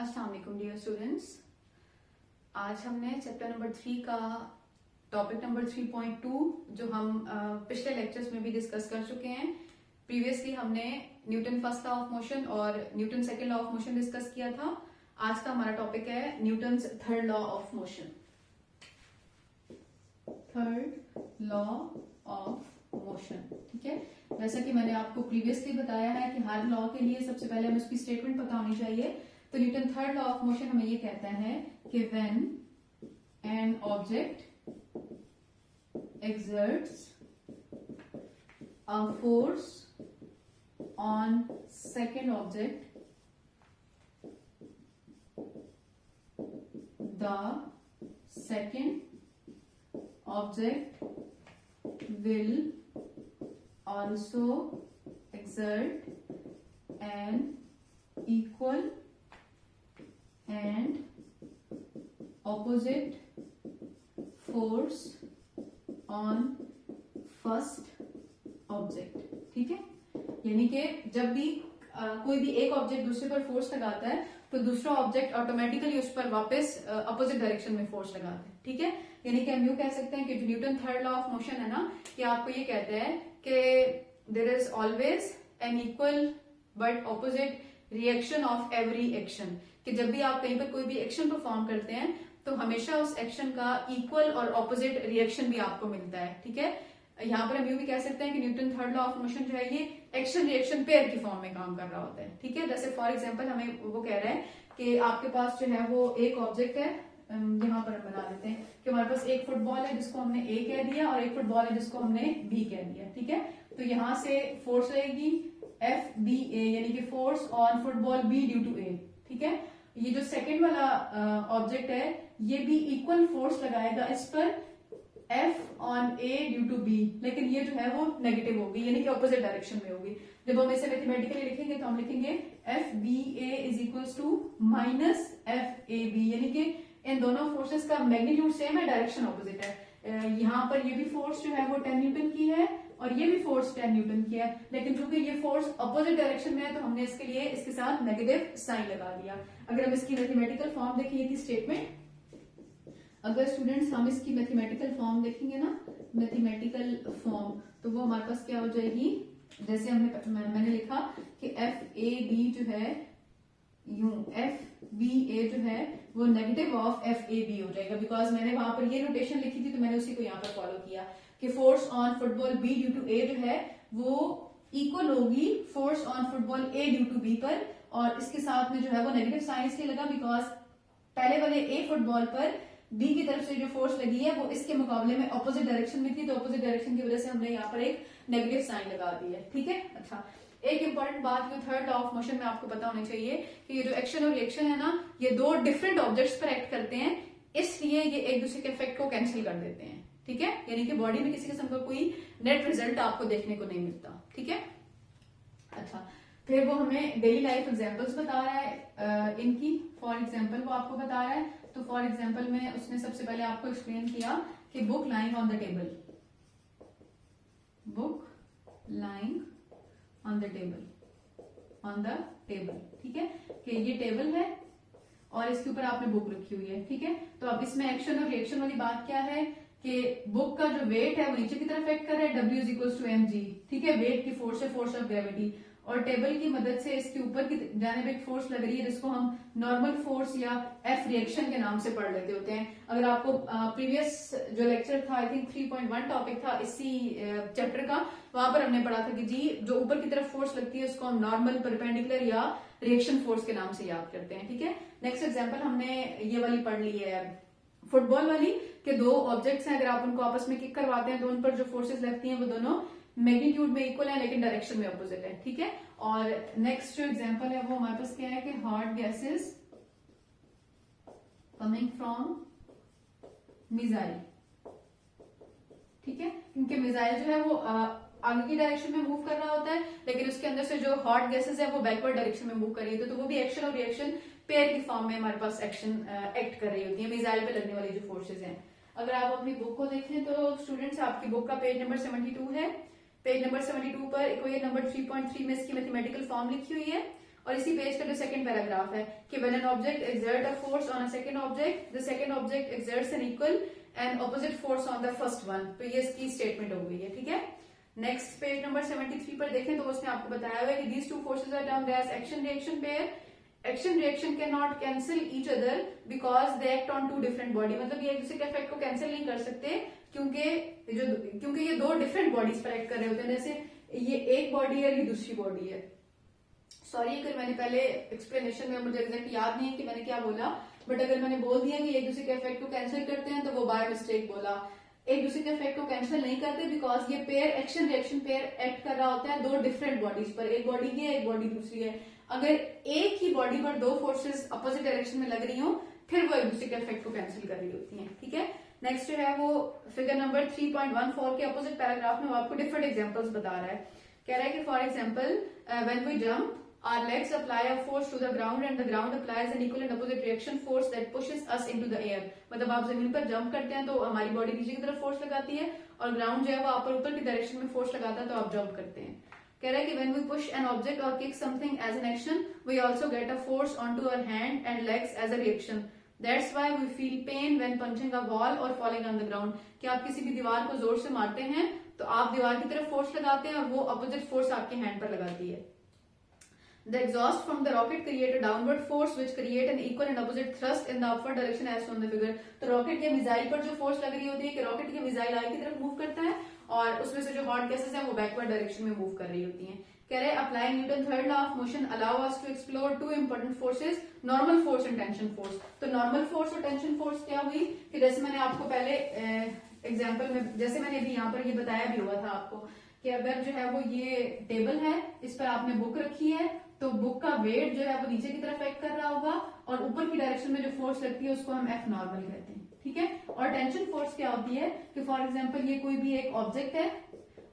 अस्सलाम वालेकुम dear students. आज हमने चैप्टर नंबर 3 का टॉपिक नंबर 3.2 जो हम पिछले लेक्चर्स में भी डिस्कस कर चुके हैं। प्रीवियसली हमने Newton first law of motion और Newton second law of motion discuss किया था। आज का हमारा टॉपिक है Newton third law of motion. Third law of motion, ठीक है। जैसा कि मैंने आपको प्रीवियसली बताया है कि हर लॉ के लिए सबसे पहले हमें उसकी स्टेटमेंट पता होनी चाहिए। तो Newton third law of motion हमें ये कहता है कि when an object exerts a force on second object, the second object will also exert an equal and opposite force on first object, ठीक है। यानी कि जब भी कोई भी एक ऑब्जेक्ट दूसरे पर फोर्स लगाता है तो दूसरा ऑब्जेक्ट ऑटोमेटिकली उस पर वापस अपोजिट डायरेक्शन में फोर्स लगाता है, ठीक है। यानी कि हम यूं कह सकते हैं कि जो Newton third law of motion है ना, ये आपको ये कहते हैं कि there is always an equal but opposite reaction of every action, कि जब भी आप कहीं पर कोई भी एक्शन परफॉर्म करते हैं तो हमेशा उस एक्शन का इक्वल और ऑपोजिट रिएक्शन भी आपको मिलता है, ठीक है। यहाँ पर हम यूं भी कह सकते हैं कि Newton third law of motion जो है ये एक्शन रिएक्शन पेयर की फॉर्म में काम कर रहा होता है, ठीक है। जैसे फॉर एग्जांपल हमें वो कह रहा है कि आपके पास जो है वो एक ऑब्जेक्ट है, यहाँ पर हम बना लेते हैं कि हमारे पास एक फुटबॉल है जिसको हमने ए कह दिया और एक फुटबॉल है जिसको हमने बी कह दिया, ठीक है। तो यहाँ से फोर्स रहेगी एफ बी ए, यानी कि force on football B due to A, ठीक है। ये जो सेकंड वाला ऑब्जेक्ट है ये भी इक्वल फोर्स लगाएगा इस पर F on A due to B, लेकिन ये जो है वो नेगेटिव होगी, यानी कि ऑपोजिट डायरेक्शन में होगी। जब हम इसे मैथमेटिकली लिखेंगे तो हम लिखेंगे F B A is equal to minus F A B, यानी कि इन दोनों फोर्सेस का मैग्नीट्यूड सेम है, डायरेक्शन ऑपोजिट है। यहाँ पर ये भी फोर्स जो है वो 10 न्यूटन की है और ये भी फोर्स 10 न्यूटन की है, लेकिन चूंकि ये फोर्स अपोजिट डायरेक्शन में है तो हमने इसके लिए इसके साथ नेगेटिव साइन लगा दिया। अगर हम इसकी मैथमेटिकल फॉर्म देखें, ये थी स्टेटमेंट। अगर स्टूडेंट्स हम इसकी मैथमेटिकल फॉर्म देखेंगे ना, मैथमेटिकल फॉर्म, तो वो हमारे पास क्या हो जाएगी, जैसे मैंने लिखा कि एफ ए बी जो है यूं, एफ बी ए जो है वो negative of F A B हो जाएगा, बिकॉज मैंने वहां पर ये नोटेशन लिखी थी तो मैंने उसी को यहाँ पर फॉलो किया कि force on football B due to A जो है वो इक्वल होगी force on football A due to B पर, और इसके साथ में जो है वो नेगेटिव साइन इसलिए लगा बिकॉज पहले वाले ए फुटबॉल पर बी की तरफ से जो फोर्स लगी है वो इसके मुकाबले में ऑपोजिट डायरेक्शन में थी, तो ऑपोजिट डायरेक्शन की वजह से हमने यहाँ पर एक नेगेटिव साइन लगा दी है, ठीक है। अच्छा, एक इंपॉर्टेंट बात जो थर्ड लॉ ऑफ मोशन में आपको पता होनी चाहिए कि ये जो एक्शन और रिएक्शन है ना, ये दो डिफरेंट ऑब्जेक्ट्स पर एक्ट करते हैं, इसलिए ये एक दूसरे के इफेक्ट को कैंसिल कर देते हैं, ठीक है। यानी कि बॉडी में किसी किस्म का कोई नेट रिजल्ट आपको देखने को नहीं मिलता, ठीक है। अच्छा, फिर वो हमें डेली लाइफ एग्जांपल्स बता रहा है इनकी। फॉर एग्जांपल वो आपको बता रहा है, तो फॉर एग्जांपल में उसने सबसे पहले आपको एक्सप्लेन किया कि book lying on the table, book lying on the table, on the table, ठीक है, कि ये टेबल है और इसके ऊपर आपने बुक रखी हुई है, ठीक है। तो अब इसमें एक्शन और रिएक्शन वाली बात क्या है कि बुक का जो वेट है वो नीचे की तरफ एक्ट कर रहा है, W is equal to M G, ठीक है। वेट की फोर्स है, फोर्स ऑफ ग्रेविटी, और टेबल की मदद से इसके ऊपर की जानिब एक फोर्स लग रही है जिसको हम नॉर्मल फोर्स या एफ रिएक्शन के नाम से पढ़ लेते होते हैं। अगर आपको प्रीवियस जो लेक्चर था, आई थिंक 3.1 टॉपिक था इसी चैप्टर का, वहां पर हमने पढ़ा था कि जी जो ऊपर की तरफ फोर्स लगती है उसको हम नॉर्मल, परपेंडिकुलर या रिएक्शन फोर्स के नाम से याद करते हैं, ठीक है। नेक्स्ट एग्जाम्पल हमने ये वाली पढ़ ली है फुटबॉल वाली, कि दो ऑब्जेक्ट्स हैं, अगर आप उनको आपस में किक करवाते हैं तो उन पर जो फोर्सेस लगती हैं वो दोनों मैग्नीट्यूड में इक्वल है लेकिन डायरेक्शन में अपोजिट है, ठीक है। और नेक्स्ट जो एग्जांपल है वो हमारे पास क्या है कि hot gases coming from missile, ठीक है। क्योंकि मिसाइल जो है वो आगे की डायरेक्शन में मूव कर रहा होता है, लेकिन उसके अंदर से जो हॉट गैसेस है वो बैकवर्ड डायरेक्शन में मूव कर रही होती है, तो वो भी एक्शन और रिएक्शन पेयर की फॉर्म में हमारे पास एक्शन एक्ट कर रही होती है मिसाइल पे लगने वाली जो फोर्सेज हैं। अगर आप अपनी बुक को देखें तो स्टूडेंट्स आपकी बुक का पेज नंबर 72 है, पेज नंबर 72 पर इक्वेशन नंबर 3.3 में इसकी मैथमेटिकल फॉर्म लिखी हुई है और इसी पेज का जो सेकंड पैराग्राफ है कि when an object exert a force on a second object, the second object exerts an equal and opposite force on the first one. तो ये इसकी स्टेटमेंट हो गई है, ठीक है। नेक्स्ट पेज नंबर 73 पर देखें तो उसने आपको बताया हुआ है कि these two forces are termed as action reaction pair. Action reaction can not cancel each other because they act on two different body. मतलब ये एक दूसरे के इफेक्ट को कैंसिल नहीं कर सकते क्योंकि ये दो डिफरेंट बॉडीज पर एक्ट कर रहे होते हैं। जैसे ये एक बॉडी है, ये दूसरी बॉडी है। सॉरी अगर मैंने पहले एक्सप्लेनेशन में मुझे एग्जैक्ट याद नहीं है कि मैंने क्या बोला, बट अगर मैंने बोल दिया कि एक दूसरे के इफेक्ट को कैंसिल करते हैं तो वो बाय मिस्टेक बोला। एक दूसरे के इफेक्ट को कैंसिल नहीं करते बिकॉज ये pair action reaction pair act कर रहा होता है दो डिफरेंट बॉडीज पर। एक बॉडी की है, एक बॉडी दूसरी है। अगर एक ही बॉडी पर दो फोर्सेस अपोजिट डायरेक्शन में लग रही हो फिर वो एक दूसरे के इफेक्ट को कैंसिल कर रही होती हैं, ठीक है। नेक्स्ट जो है वो फिगर नंबर 3.14 के अपोजिट पैराग्राफ में वो आपको डिफरेंट एग्जांपल्स बता रहा है। कह रहा है कि for example when we jump our legs apply a force to the ground and the ground applies an equal and opposite reaction force that pushes us into the air। मतलब आप जमीन पर जंप करते हैं तो हमारी बॉडी नीचे की तरफ फोर्स लगाती है और ग्राउंड जो है वो आप पर ऊपर की डायरेक्शन में फोर्स लगाता है तो आप जंप करते हैं। कह रहा है कि when we push an object or kick something as an action we also get a force onto our hand and legs as a reaction। That's why we feel pain when punching a wall or falling on the ground। कि आप किसी भी दीवार को जोर से मारते हैं तो आप दीवार की तरफ फोर्स लगाते हैं और वो अपोजिट फोर्स आपके हैंड पर लगाती है। The exhaust from the rocket create a downward force which create an equal and opposite thrust in the upward direction as shown in the figure। तो रॉकेट या मिसाइल पर जो फोर्स लग रही होती है कि रॉकेट या मिसाइल आगे की तरफ मूव करता है और उसमें से जो हॉट गैसेस हैं वो बैकवर्ड डायरेक्शन में मूव कर रही होती हैं। कह रहे applying Newton third law of motion allow us to explore two important forces, normal force and tension force. तो नॉर्मल फोर्स और टेंशन फोर्स क्या हुई कि जैसे मैंने आपको पहले एग्जाम्पल में जैसे मैंने अभी यहाँ पर ये बताया भी हुआ था आपको कि अगर जो है वो ये टेबल है, इस पर आपने बुक रखी है तो बुक का वेट जो है वो नीचे की तरफ एक्ट कर रहा होगा और ऊपर की डायरेक्शन में जो फोर्स लगती है उसको हम एफ नॉर्मल कहते हैं, ठीक है। और टेंशन फोर्स क्या होती है कि फॉर एग्जांपल ये कोई भी एक ऑब्जेक्ट है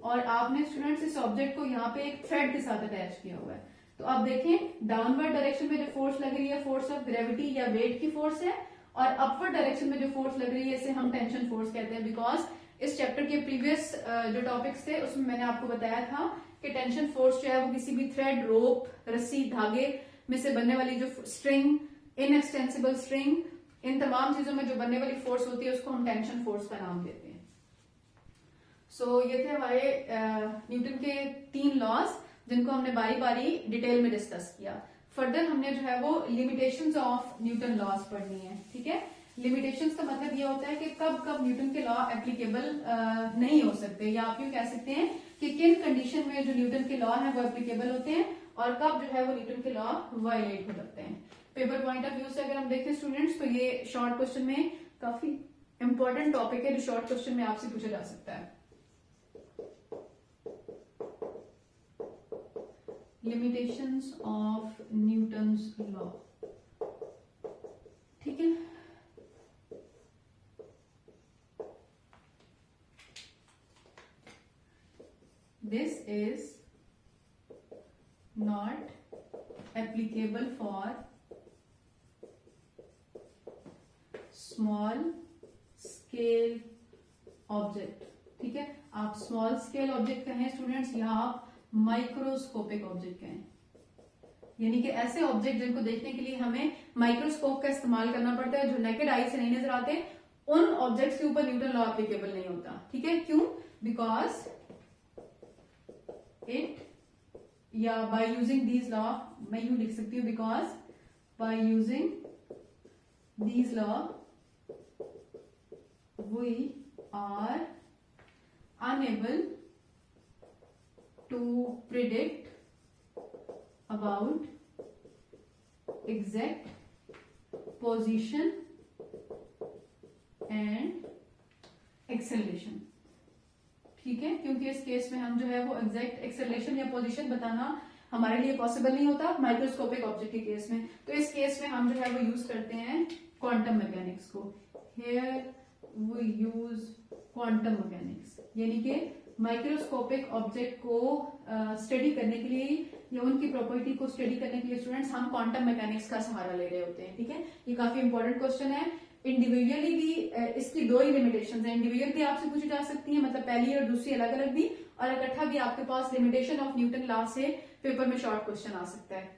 और आपने स्टूडेंट्स इस ऑब्जेक्ट को यहाँ पे एक थ्रेड के साथ अटैच किया हुआ है। तो आप देखें डाउनवर्ड डायरेक्शन में जो फोर्स लग रही है फोर्स ऑफ ग्रेविटी या वेट की फोर्स है और अपवर्ड डायरेक्शन में जो फोर्स लग रही है इसे हम टेंशन फोर्स कहते हैं। बिकॉज इस चैप्टर के प्रीवियस जो टॉपिक्स थे उसमें मैंने आपको बताया था कि टेंशन फोर्स जो है वो किसी भी थ्रेड, रोप, रस्सी, धागे में से बनने वाली जो स्ट्रिंग, इनएक्सटेंसिबल स्ट्रिंग, इन तमाम चीजों में जो बनने वाली फोर्स होती है उसको हम टेंशन फोर्स का नाम देते हैं। सो ये थे हमारे न्यूटन के 3 लॉज जिनको हमने बारी बारी डिटेल में डिस्कस किया। फर्दर हमने जो है वो लिमिटेशंस ऑफ न्यूटन लॉज पढ़नी है, ठीक है। लिमिटेशंस का मतलब ये होता है कि कब कब न्यूटन के लॉ एप्लीकेबल नहीं हो सकते, या आप यूं कह सकते हैं कि किन कंडीशन में जो न्यूटन के लॉ है वो एप्लीकेबल होते हैं और कब जो है वो न्यूटन के लॉ वायलेट हो सकते हैं। पेपर पॉइंट ऑफ व्यू से अगर हम देखें स्टूडेंट्स तो ये शॉर्ट क्वेश्चन में काफी इंपॉर्टेंट टॉपिक है जो शॉर्ट क्वेश्चन में आपसे पूछा जा सकता है। लिमिटेशंस ऑफ न्यूटन्स लॉ, ठीक है। This is not applicable for small scale object, ठीक है। आप स्मॉल स्केल ऑब्जेक्ट कहें स्टूडेंट्स या आप माइक्रोस्कोपिक ऑब्जेक्ट कहें, यानी कि ऐसे ऑब्जेक्ट जिनको देखने के लिए हमें माइक्रोस्कोप का इस्तेमाल करना पड़ता है, जो नेकेड आई से नहीं नजर आते, उन ऑब्जेक्ट्स के ऊपर न्यूटन लॉ एप्लीकेबल नहीं होता, ठीक है। क्यों? बिकॉज इट या बाय यूजिंग दीज लॉ, मैं यूं लिख सकती हूं because by using these law we are unable to predict about exact position and acceleration, ठीक है। क्योंकि इस केस में हम जो है वो एग्जैक्ट एक्सेलरेशन या पोजीशन बताना हमारे लिए पॉसिबल नहीं होता माइक्रोस्कोपिक ऑब्जेक्ट के केस में। तो इस केस में हम जो है वो यूज करते हैं क्वांटम मैकेनिक्स को। Here we use quantum mechanics, यानी कि माइक्रोस्कोपिक ऑब्जेक्ट को स्टडी करने के लिए या उनकी प्रॉपर्टी को स्टडी करने के लिए स्टूडेंट्स हम क्वांटम मैकेनिक्स का सहारा ले रहे होते हैं, ठीक है। ये काफी इंपॉर्टेंट क्वेश्चन है। इंडिविजुअली भी इसकी 2 ही लिमिटेशन है, इंडिविजुअल भी आपसे पूछी जा सकती है, मतलब पहली और दूसरी अलग अलग भी, और इकट्ठा भी आपके पास लिमिटेशन ऑफ न्यूटन लॉ से पेपर में शॉर्ट क्वेश्चन आ सकता है।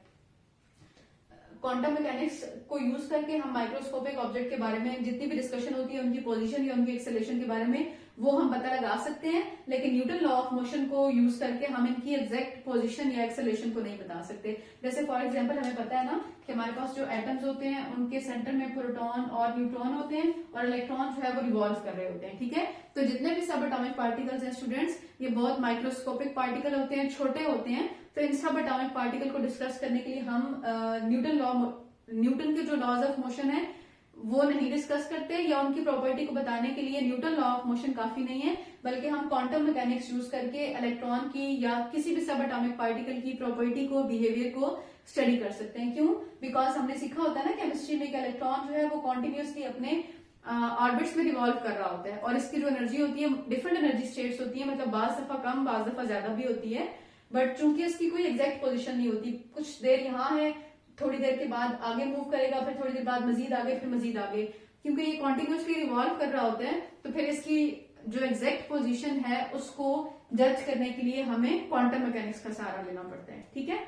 क्वांटम मैकेनिक्स को यूज करके हम माइक्रोस्कोपिक ऑब्जेक्ट के बारे में जितनी भी डिस्कशन होती है उनकी पोजीशन या उनकी एक्सेलरेशन के बारे में वो हम पता लगा सकते हैं, लेकिन न्यूटन लॉ ऑफ मोशन को यूज करके हम इनकी एग्जैक्ट पोजीशन या एक्सेलरेशन को नहीं बता सकते। जैसे फॉर एग्जांपल हमें पता है ना कि हमारे पास जो एटम्स होते हैं उनके सेंटर में प्रोटॉन और न्यूट्रॉन होते हैं और इलेक्ट्रॉन जो है वो रिवॉल्व कर रहे होते हैं, ठीक है। तो जितने भी सब एटॉमिक पार्टिकल्स हैं स्टूडेंट्स, ये बहुत माइक्रोस्कोपिक पार्टिकल होते हैं, छोटे होते हैं। तो इन सब एटॉमिक पार्टिकल को डिस्कस करने के लिए हम न्यूटन के जो लॉज ऑफ मोशन है वो नहीं डिस्कस करते, या उनकी प्रॉपर्टी को बताने के लिए न्यूटन लॉ ऑफ मोशन काफी नहीं है, बल्कि हम क्वांटम मैकेनिक्स यूज करके इलेक्ट्रॉन की या किसी भी सब एटॉमिक पार्टिकल की प्रॉपर्टी को, बिहेवियर को स्टडी कर सकते हैं। क्यों? बिकॉज हमने सीखा होता है ना केमिस्ट्री में कि इलेक्ट्रॉन जो है वो कॉन्टिन्यूसली अपने ऑर्बिट्स में रिवॉल्व कर रहा होता है, और इसकी जो एनर्जी होती है डिफरेंट एनर्जी स्टेट्स होती है, मतलब बाज दफा कम बाज दफा ज्यादा भी होती है, बट चूंकि इसकी कोई एग्जैक्ट पोजीशन नहीं होती, कुछ देर यहाँ है, थोड़ी देर के बाद आगे मूव करेगा, फिर थोड़ी देर बाद मजीद आगे, फिर मजीद आगे, क्योंकि ये कॉन्टिन्यूसली रिवॉल्व कर रहा होता है। तो फिर इसकी जो एग्जैक्ट पोजीशन है उसको जज करने के लिए हमें क्वांटम मैकेनिक्स का सहारा लेना पड़ता है, ठीक है।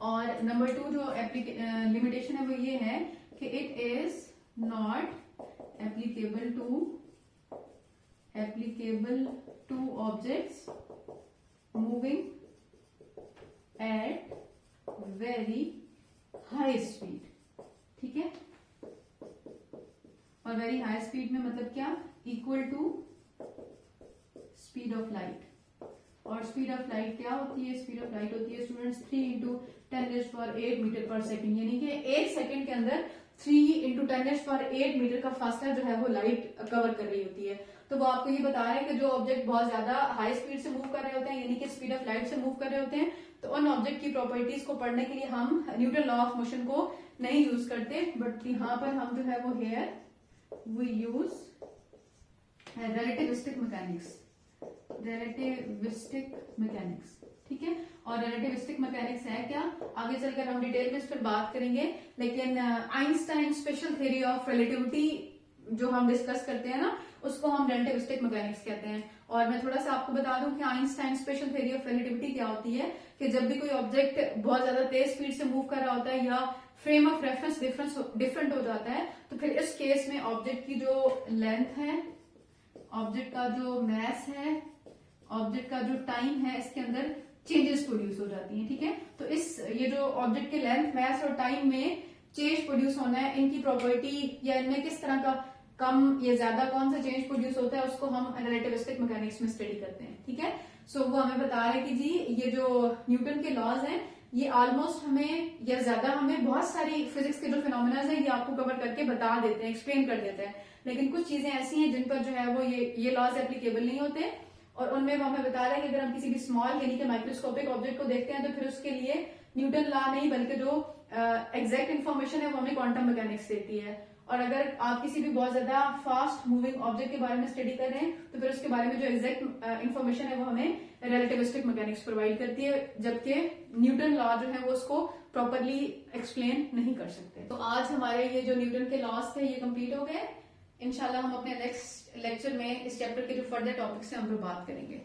और नंबर 2 जो लिमिटेशन है वो ये है कि it is not applicable to objects moving at very high speed, ठीक है। और वेरी हाई स्पीड में मतलब क्या? Equal to speed of light. और स्पीड ऑफ लाइट क्या होती है? स्पीड ऑफ लाइट होती है स्टूडेंट्स 3 × 10⁸ मीटर पर सेकंड, यानी कि 1 सेकंड के अंदर 3 × 10⁸ मीटर का फासला जो है वो लाइट कवर कर रही होती है। तो वो आपको ये बता रहे हैं कि जो ऑब्जेक्ट बहुत ज्यादा हाई स्पीड से मूव कर रहे होते हैं, यानी कि स्पीड ऑफ लाइट से मूव कर रहे होते हैं, तो उन ऑब्जेक्ट की प्रॉपर्टीज को पढ़ने के लिए हम न्यूटन लॉ ऑफ मोशन को नहीं यूज करते, बट यहाँ पर हम जो है वो here we use relativistic mechanics, ठीक है। और रिलेटिविस्टिक मैकेनिक्स है क्या? आगे चलकर हम डिटेल में इस पर बात करेंगे, लेकिन Einstein special theory of relativity जो हम डिस्कस करते हैं ना, उसको हम रिलेटिविस्टिक मैकेनिक्स कहते हैं। और मैं थोड़ा सा आपको बता दूं कि Einstein special theory of relativity क्या होती है, कि जब भी कोई ऑब्जेक्ट बहुत ज्यादा तेज स्पीड से मूव कर रहा होता है या फ्रेम ऑफ रेफरेंस डिफरेंट हो जाता है, तो फिर इस केस में ऑब्जेक्ट की जो लेंथ है, ऑब्जेक्ट का जो मैस है, ऑब्जेक्ट का जो टाइम है, इसके अंदर चेंजेस प्रोड्यूस हो जाती हैं, ठीक है। तो ये जो ऑब्जेक्ट के लेंथ, मैस और टाइम में चेंज प्रोड्यूस होना है, इनकी प्रॉपर्टी या इनमें किस तरह का कम या ज्यादा कौन सा चेंज प्रोड्यूस होता है, उसको हम रिलेटिविस्टिक मैकेनिक्स में स्टडी करते हैं, ठीक है। सो वो हमें बता रहे हैं कि जी ये जो न्यूटन के लॉज हैं ये ऑलमोस्ट हमें या ज्यादा हमें बहुत सारी फिजिक्स के जो फिनोमिना हैं ये आपको कवर करके बता देते हैं, एक्सप्लेन कर देते हैं, लेकिन कुछ चीजें ऐसी हैं जिन पर जो है वो ये लॉज एप्लीकेबल नहीं होते, और उनमें वो हमें बता रहे हैं कि अगर हम किसी भी स्मॉल यानी कि माइक्रोस्कोपिक ऑब्जेक्ट को देखते हैं तो फिर उसके लिए न्यूटन लॉ नहीं बल्कि जो एग्जैक्ट इन्फॉर्मेशन है वो हमें क्वांटम मैकेनिक्स देती है। और अगर आप किसी भी बहुत ज्यादा फास्ट मूविंग ऑब्जेक्ट के बारे में स्टडी कर रहे हैं तो फिर उसके बारे में जो एग्जैक्ट इन्फॉर्मेशन है वो हमें रिलेटिविस्टिक मैकेनिक्स प्रोवाइड करती है, जबकि न्यूटन लॉ जो है वो उसको प्रॉपरली एक्सप्लेन नहीं कर सकते। तो आज हमारे ये जो न्यूटन के लॉज थे ये कंप्लीट हो गए। इंशाल्लाह हम अपने नेक्स्ट लेक्चर में इस चैप्टर के जो फर्दर टॉपिक्स हैं उन पर बात करेंगे।